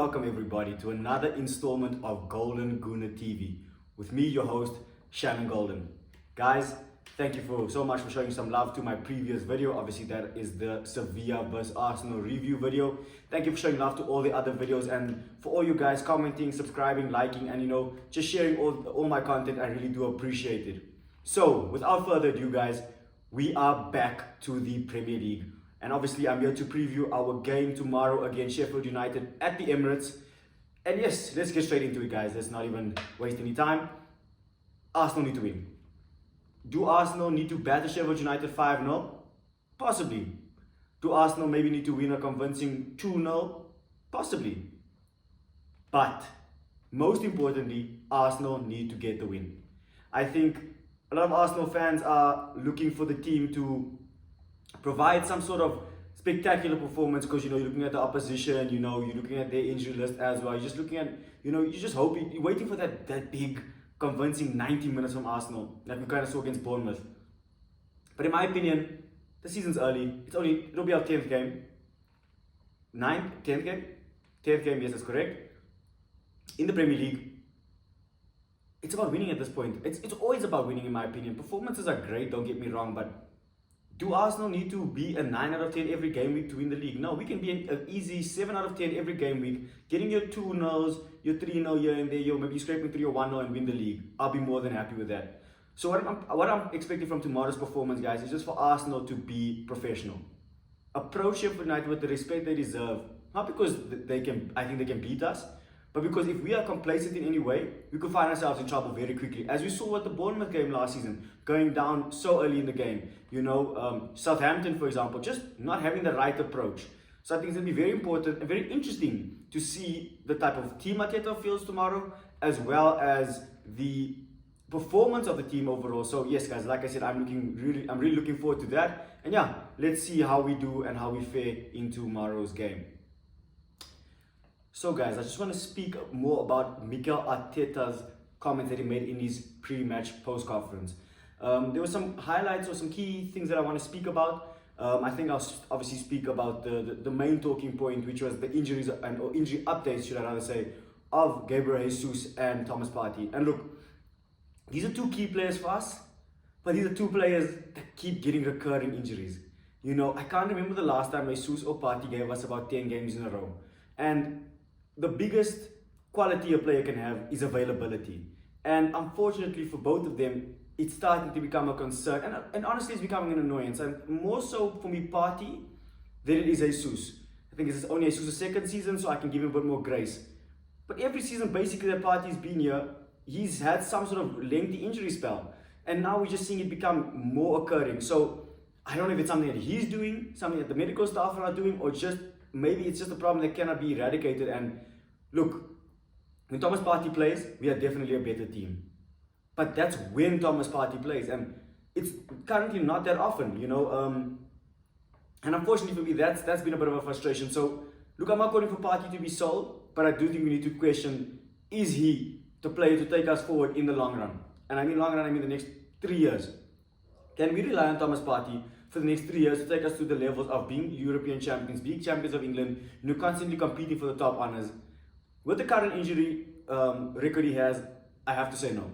welcome everybody to another installment of Golden Gooner TV with me, your host, Shannon Golden. Guys, thank you so much for showing some love to my previous video. Obviously, that is the Sevilla vs Arsenal review video. Thank you for showing love to all the other videos, and for all you guys commenting, subscribing, liking, and just sharing all my content. I really do appreciate it. So, without further ado, guys, we are back to the Premier League. And obviously, I'm here to preview our game tomorrow against Sheffield United at the Emirates. And yes, let's get straight into it, guys. Let's not even waste any time. Arsenal need to win. Do Arsenal need to batter Sheffield United 5-0? Possibly. Do Arsenal maybe need to win a convincing 2-0? Possibly. But, most importantly, Arsenal need to get the win. I think a lot of Arsenal fans are looking for the team to provide some sort of spectacular performance because you're looking at the opposition, you're looking at their injury list as well. You're just looking at, you're just hoping, you're waiting for that big convincing 90 minutes from Arsenal like we kind of saw against Bournemouth. But in my opinion, the season's early. It'll be our 10th game. 10th game? 10th game, yes, that's correct. In the Premier League. It's about winning at this point. It's always about winning, in my opinion. Performances are great, don't get me wrong, but do Arsenal need to be a 9 out of 10 every game week to win the league? No, we can be an easy 7 out of 10 every game week, getting your 2-0s, your 3-0 here and there, maybe scraping 3 or 1-0 and win the league. I'll be more than happy with that. So what I'm expecting from tomorrow's performance, guys, is just for Arsenal to be professional. Approach Sheffield United with the respect they deserve, not because I think they can beat us, but because if we are complacent in any way, we could find ourselves in trouble very quickly. As we saw with the Bournemouth game last season, going down so early in the game. Southampton, for example, just not having the right approach. So I think it's going to be very important and very interesting to see the type of team Arteta feels tomorrow, as well as the performance of the team overall. So yes, guys, like I said, I'm really looking forward to that. And yeah, let's see how we do and how we fare in tomorrow's game. So guys, I just want to speak more about Mikel Arteta's comments that he made in his pre-match post-conference. There were some highlights or some key things that I want to speak about. I think I'll obviously speak about the main talking point, which was the injuries or injury updates, should I rather say, of Gabriel Jesus and Thomas Partey. And look, these are two key players for us, but these are two players that keep getting recurring injuries. I can't remember the last time Jesus or Partey gave us about 10 games in a row. And the biggest quality a player can have is availability. And unfortunately for both of them, it's starting to become a concern. And honestly, it's becoming an annoyance. And more so for me, Partey, than it is Jesus. I think it's only Jesus' second season, so I can give him a bit more grace. But every season, basically, that Partey's been here, he's had some sort of lengthy injury spell. And now we're just seeing it become more occurring. So I don't know if it's something that he's doing, something that the medical staff are not doing, or just maybe it's just a problem that cannot be eradicated. And look, when Thomas Partey plays, we are definitely a better team. But that's when Thomas Partey plays, and it's currently not that often, And unfortunately for me, that's been a bit of a frustration. So, look, I'm not calling for Partey to be sold, but I do think we need to question, is he the player to take us forward in the long run? And I mean long run, I mean the next 3 years. Can we rely on Thomas Partey for the next 3 years to take us to the levels of being European champions, being champions of England, constantly competing for the top honours? With the current injury record he has, I have to say no.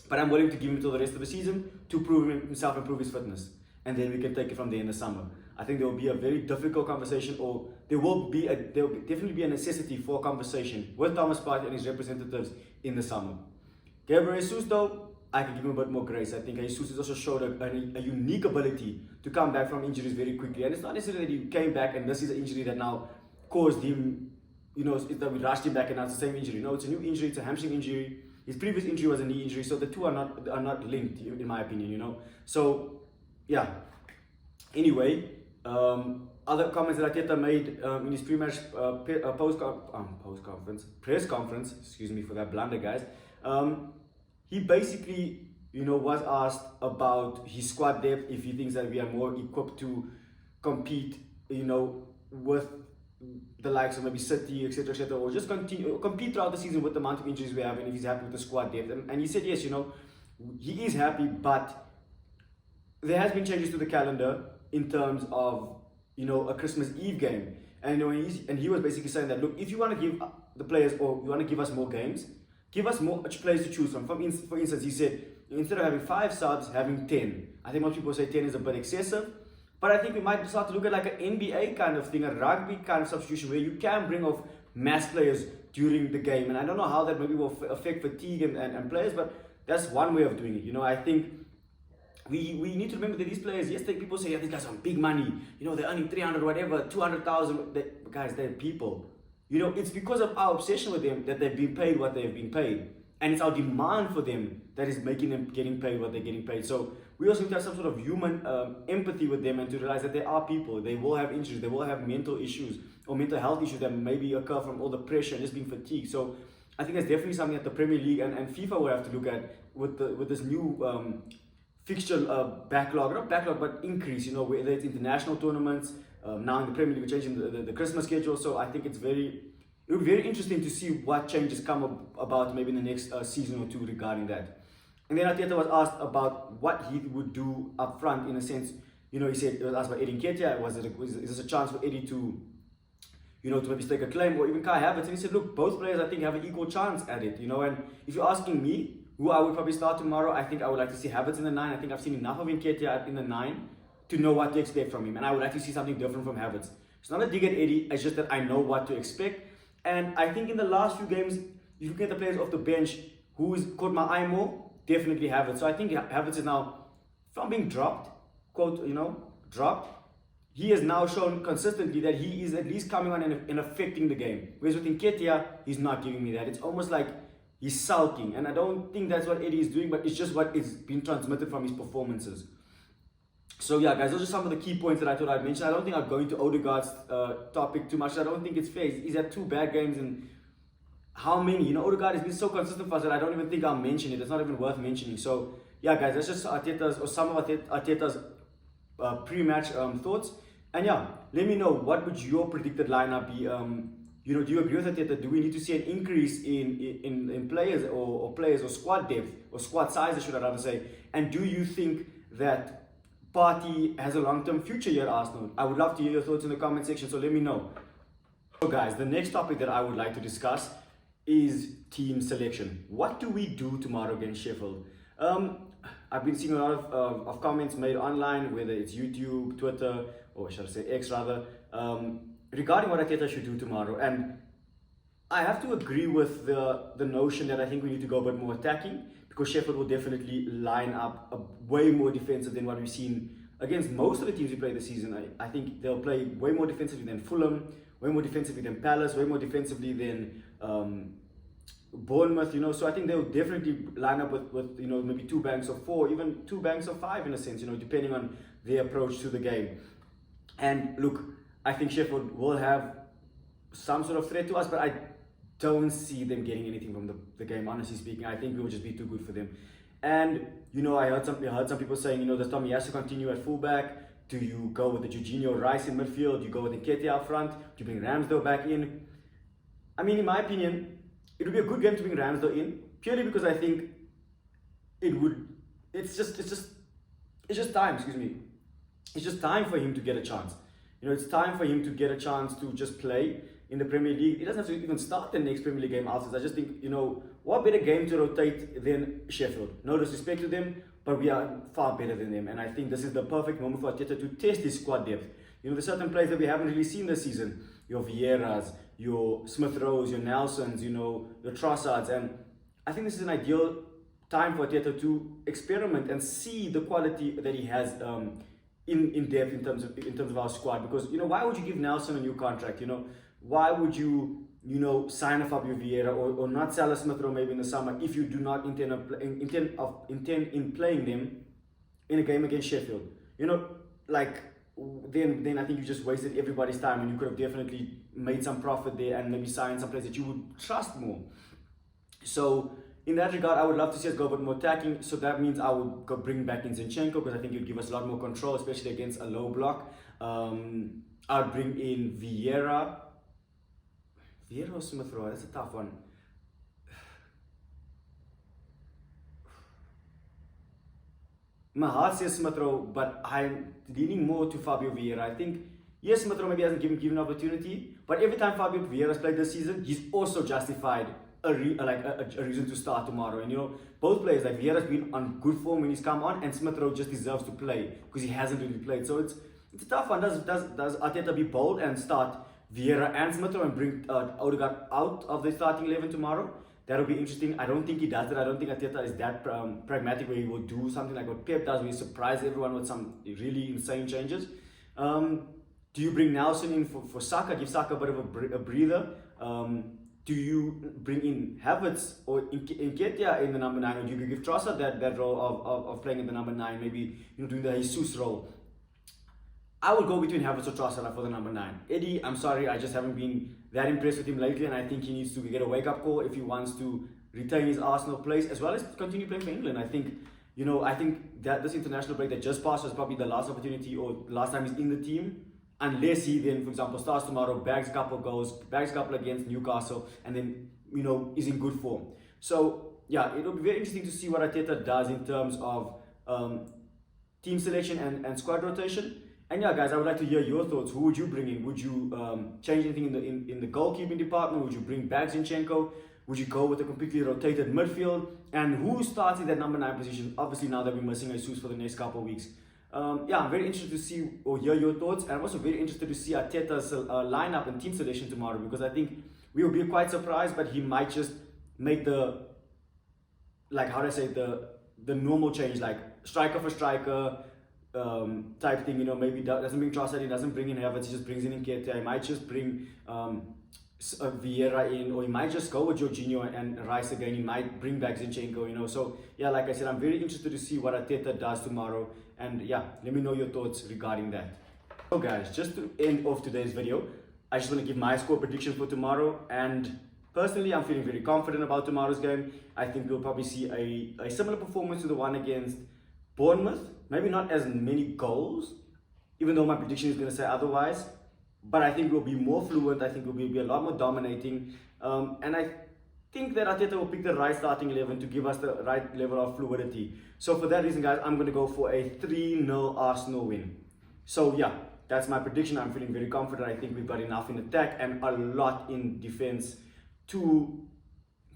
But I'm willing to give him till the rest of the season to prove himself and prove his fitness. And then we can take it from there in the summer. I think there will be a very difficult conversation, or there will definitely be a necessity for a conversation with Thomas Partey and his representatives in the summer. Gabriel Jesus, though, I can give him a bit more grace. I think Jesus has also showed a unique ability to come back from injuries very quickly. And it's not necessarily that he came back and this is an injury that now caused him, that we rushed him back and now it's the same injury. No, it's a new injury, it's a hamstring injury. His previous injury was a knee injury, so the two are not linked, in my opinion, So, yeah. Anyway, other comments that Arteta made in his pre-match press conference, excuse me for that blunder, guys. He basically, was asked about his squad depth, if he thinks that we are more equipped to compete, with the likes of maybe City, etc., or just compete throughout the season with the amount of injuries we have, and if he's happy with the squad depth. And he said yes, he is happy, but there has been changes to the calendar in terms of, a Christmas Eve game. And he was basically saying that, look, if you want to give the players, or you want to give us more games, give us more players to choose from. For instance, he said, instead of having 5 subs, having 10. I think most people say 10 is a bit excessive. But I think we might start to look at like an NBA kind of thing, a rugby kind of substitution, where you can bring off mass players during the game. And I don't know how that maybe will affect fatigue and players, but that's one way of doing it. I think we need to remember that these players, yes, people say, yeah, these guys are big money. They're earning 300, whatever, 200,000. Guys, they're people. It's because of our obsession with them that they've been paid what they've been paid. And it's our demand for them that is making them getting paid what they're getting paid. So we also need to have some sort of human empathy with them, and to realize that they are people. They will have injuries. They will have mental issues or mental health issues that maybe occur from all the pressure and just being fatigued. So I think that's definitely something that the Premier League and FIFA will have to look at with this new fixture backlog, not backlog, but increase, whether it's international tournaments, now in the Premier League, we're changing the Christmas schedule. So I think it'll be very interesting to see what changes come about maybe in the next season or two regarding that. And then Arteta was asked about what he would do up front, in a sense. He said, he was asked about Eddie Nketiah, is this a chance for Eddie to maybe stake a claim, or even Kai Havertz? And he said, look, both players I think have an equal chance at it, and if you're asking me who I would probably start tomorrow, I think I would like to see Havertz in the 9. I think I've seen enough of Nketiah in the 9 to know what to expect from him, and I would like to see something different from Havertz. It's not a dig at Eddie, it's just that I know what to expect. And I think in the last few games, you look at the players off the bench who's caught my eye more, definitely Havertz. So I think Havertz is now, from being dropped, dropped, he has now shown consistently that he is at least coming on and affecting the game. Whereas with Nketiah, he's not giving me that. It's almost like he's sulking. And I don't think that's what Eddie is doing, but it's just what is being transmitted from his performances. So yeah, guys, those are some of the key points that I thought I'd mention. I don't think I'll go into Odegaard's topic too much. I don't think it's fair. He's had 2 bad games, and how many? Odegaard has been so consistent for us that I don't even think I'll mention it. It's not even worth mentioning. So yeah, guys, that's just some of Arteta's pre-match thoughts. And yeah, let me know, what would your predicted lineup be? Do you agree with Arteta? Do we need to see an increase in players or players or squad depth or squad size, should I rather say? And do you think that Partey has a long-term future here at Arsenal? I would love to hear your thoughts in the comment section, so let me know. So guys, the next topic that I would like to discuss is team selection. What do we do tomorrow against Sheffield? I've been seeing a lot of comments made online, whether it's YouTube, Twitter, or should I say X rather, regarding what Arteta should do tomorrow. And I have to agree with the notion that I think we need to go a bit more attacking, because Sheffield will definitely line up way more defensive than what we've seen against most of the teams we played this season. I think they'll play way more defensively than Fulham, way more defensively than Palace, way more defensively than Bournemouth, So I think they'll definitely line up with maybe 2 banks of 4, even 2 banks of 5 in a sense, depending on their approach to the game. And look, I think Sheffield will have some sort of threat to us, but I don't see them getting anything from the game, honestly speaking. I think we will just be too good for them. And, I heard some people saying, does Tommy has to continue at fullback? Do you go with the Jorginho Rice in midfield? Do you go with Nketiah up front? Do you bring Ramsdale back in? I mean, in my opinion, it would be a good game to bring Ramsdale in, purely because I think it's just time, It's just time for him to get a chance. It's time for him to get a chance to just play in the Premier League. He doesn't have to even start the next Premier League game afterwards. I just think, what better game to rotate than Sheffield? No disrespect to them, but we are far better than them. And I think this is the perfect moment for Arteta to test his squad depth. There's certain players that we haven't really seen this season. Your Vieiras, your Smith Rowes, your Nelsons, your Trossards. And I think this is an ideal time for Arteta to experiment and see the quality that he has in depth in terms of our squad. Because why would you give Nelson a new contract? Why would you sign a Fabio Vieira or not sell a Smith Rowe maybe in the summer if you do not intend in playing them in a game against Sheffield? Then I think you just wasted everybody's time, and you could have definitely made some profit there and maybe signed some players that you would trust more. So in that regard, I would love to see us go a bit more attacking. So that means I would bring back in Zinchenko, because I think you'd give us a lot more control, especially against a low block. I'd bring in Vieira or Smith Rowe. That's a tough one. My heart says Smith Rowe, but I'm leaning more to Fabio Vieira. I think Yes, Smith Rowe maybe hasn't given opportunity, but every time Fabio Vieira's played this season, he's also justified a reason to start tomorrow. And both players, like Vieira's been on good form when he's come on, and Smith Rowe just deserves to play because he hasn't really played. So it's a tough one. Does Arteta be bold and start Vieira and Smith Rowe and bring Odegaard out of the starting 11 tomorrow? That'll be interesting. I don't think he does it. I don't think Arteta is that pragmatic where he will do something like what Pep does, where he surprises everyone with some really insane changes. Do you bring Nelson in for Saka, give Saka a bit of a breather? Do you bring in Havertz or Nketiah in the number 9, or do you give Trossard that role of playing in the number 9, maybe doing the Jesus role? I would go between Havertz or Trossard for the number 9. Eddie, I'm sorry, I just haven't been that impressed with him lately, and I think he needs to get a wake-up call if he wants to retain his Arsenal place as well as continue playing for England. I think that this international break that just passed was probably the last opportunity or last time he's in the team. Unless he then, for example, starts tomorrow, bags a couple goals, bags a couple against Newcastle, and then, is in good form. So, yeah, it'll be very interesting to see what Arteta does in terms of team selection and squad rotation. And yeah, guys, I would like to hear your thoughts. Who would you bring in? Would you change anything in the goalkeeping department? Would you bring back Zinchenko? Would you go with a completely rotated midfield? And who starts in that number 9 position? Obviously, now that we're missing Jesus for the next couple of weeks. I'm very interested to see or hear your thoughts, and I'm also very interested to see Arteta's lineup and team selection tomorrow, because I think we will be quite surprised, but he might just make the normal change, like striker for striker type thing. Maybe doesn't bring Trossard in, doesn't bring in Havertz, he just brings in Nketiah. He might just bring Vieira in, or he might just go with Jorginho and Rice again. He might bring back Zinchenko. So yeah, like I said, I'm very interested to see what Arteta does tomorrow, and yeah, let me know your thoughts regarding that. So guys, just to end off today's video, I just want to give my score prediction for tomorrow, and personally I'm feeling very confident about tomorrow's game. I think we'll probably see a similar performance to the one against Bournemouth, maybe not as many goals, even though my prediction is going to say otherwise. But I think we'll be more fluent. I think we'll be a lot more dominating. And I think that Arteta will pick the right starting 11 to give us the right level of fluidity. So for that reason, guys, I'm going to go for a 3-0 Arsenal win. So yeah, that's my prediction. I'm feeling very confident. I think we've got enough in attack and a lot in defense to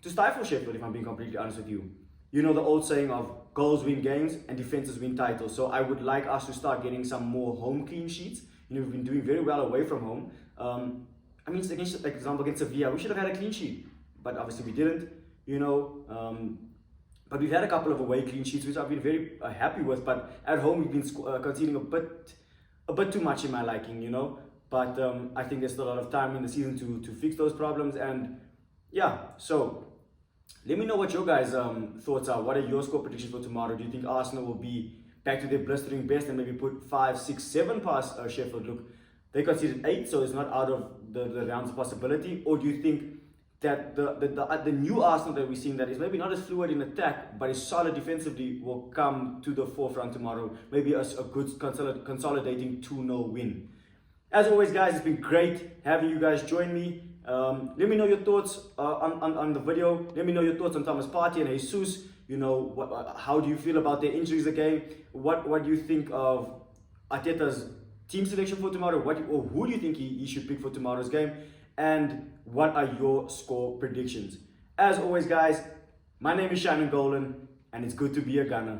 stifle Sheffield, if I'm being completely honest with you. The old saying of goals win games and defenses win titles. So I would like us to start getting some more home clean sheets. We've been doing very well away from home. Against, like example, against Sevilla, we should have had a clean sheet, but obviously we didn't. But we've had a couple of away clean sheets, which I've been very happy with. But at home, we've been conceding a bit too much in my liking. But I think there's still a lot of time in the season to fix those problems. And yeah, so let me know what your guys' thoughts are. What are your score predictions for tomorrow? Do you think Arsenal will be back to their blistering best and maybe put 5, 6, 7 past Sheffield? Look, they conceded 8, so it's not out of the realms of possibility. Or do you think that the new Arsenal that we're seeing, that is maybe not as fluid in attack but is solid defensively, will come to the forefront tomorrow? Maybe a good consolidating 2-0 win. As always, guys, it's been great having you guys join me. Let me know your thoughts on the video. Let me know your thoughts on Thomas Partey and Jesus. How do you feel about their injuries again? What do you think of Arteta's team selection for tomorrow? Who do you think he should pick for tomorrow's game? And what are your score predictions? As always, guys, my name is Shannon Golan, and it's good to be a Gunner.